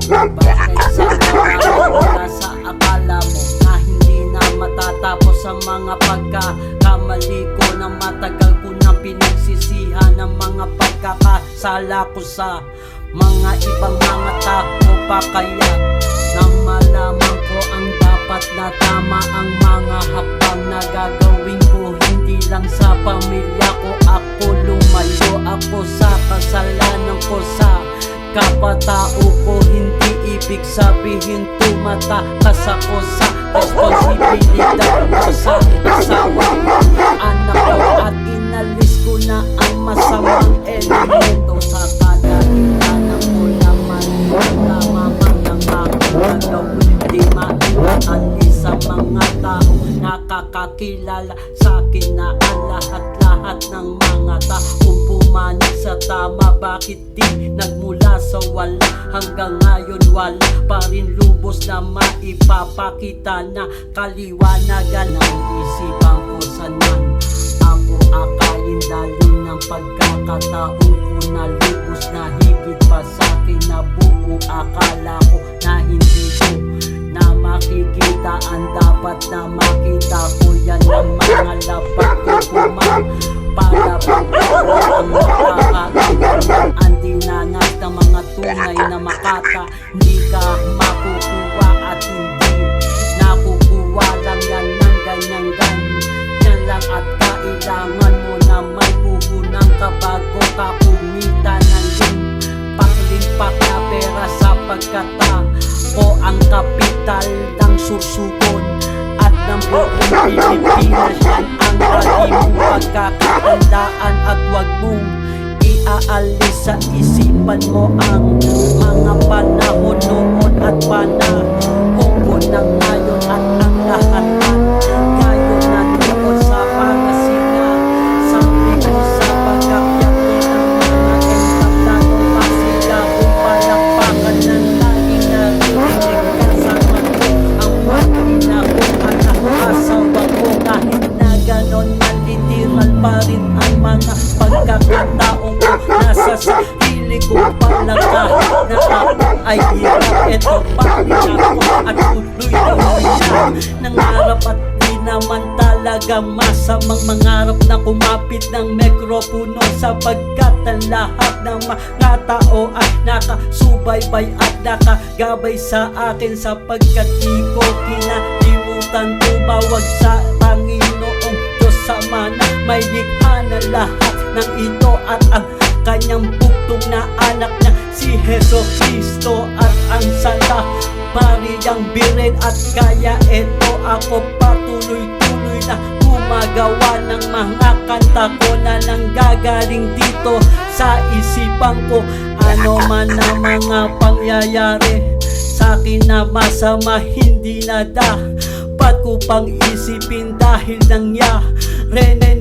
Bakit sa wala sa akala mo na hindi na matatapos ang mga pagkakamali ko, na matagal ko na pinagsisihan ang mga pagkakasala ko sa mga ibang mga tao pa, kaya nang malaman ko ang dapat na tama ang mga hakbang na gagawin ko, hindi lang sa pamilya ko ako lumayo. Ako sa kasalanan ko sa kapatao ko, hindi ibig sabihin tumatakas ako sa responsibilidad ko sa asawa, anak ko, at inalis ko na ang masamang elemento sa kalalitan ko naman. Tama man ang aking gagawin, di maiaalis sa mga tao nakakakilala sa akin na ang lahat ng mga taong pumanig sa tama. Bakit di nagmula sa wala hanggang ngayon wala pa rin lubos na maipapakita na kaliwanagan ng isipan ko? Sanan ako akayin dahil ng pagkakataon ko na lubos na higit pa sa akin na buong akala ko na hindi ko na makikita ang dapat na makita ko. Yan ang mga lapat ko kumang para pagkakaroon ang makakailan ang dinanas ng mga tunay na makata. Hindi ka makukuha at hindi nakukuha lang yan ng ganyan lang, at kailangan mo na may puhunan ka bago ka kumita ng limpak na pera, sapagkat o ang kapital ng sursugon at ng buong Pilipinas. Yan ang lagi mong pagkakatandaan at wag mong iaalis sa isipan mo ang mga panahon noon at panahon ko na ngayon, at ang lahat ngayon na noon sa Pangasinan. Sabi ko sa pagkakyak ko ng mga entablado, pasilabong palakpakan ng lagi narinig kasama ko ang maginahon at asawa ko. Kahit na ganon na literal pa rin ang mga pagkakataong ko, nasa sarili ko pala kahit na ako ay hirap. Eto pa rin ako at tuloy siya nangarap, at di naman talaga masamang mangarap na kumapit ng mikropono, sapagkat ang lahat ng mga tao ay nakasubaybay at nakagabay sa akin, sapagkat di ko kinalimutan tumawag sa Panginoong Diyos Ama na may likha na lahat ng ito, at ang kanyang bugtong na anak na si Heso Kristo, at ang sala Mariang Biren. At kaya eto ako patuloy-tuloy na gumagawa ng mga kanta ko na nanggagaling dito sa isipan ko. Ano man ang mga pangyayari sa akin na masama, hindi na dapat ko pang isipin dahil nangyari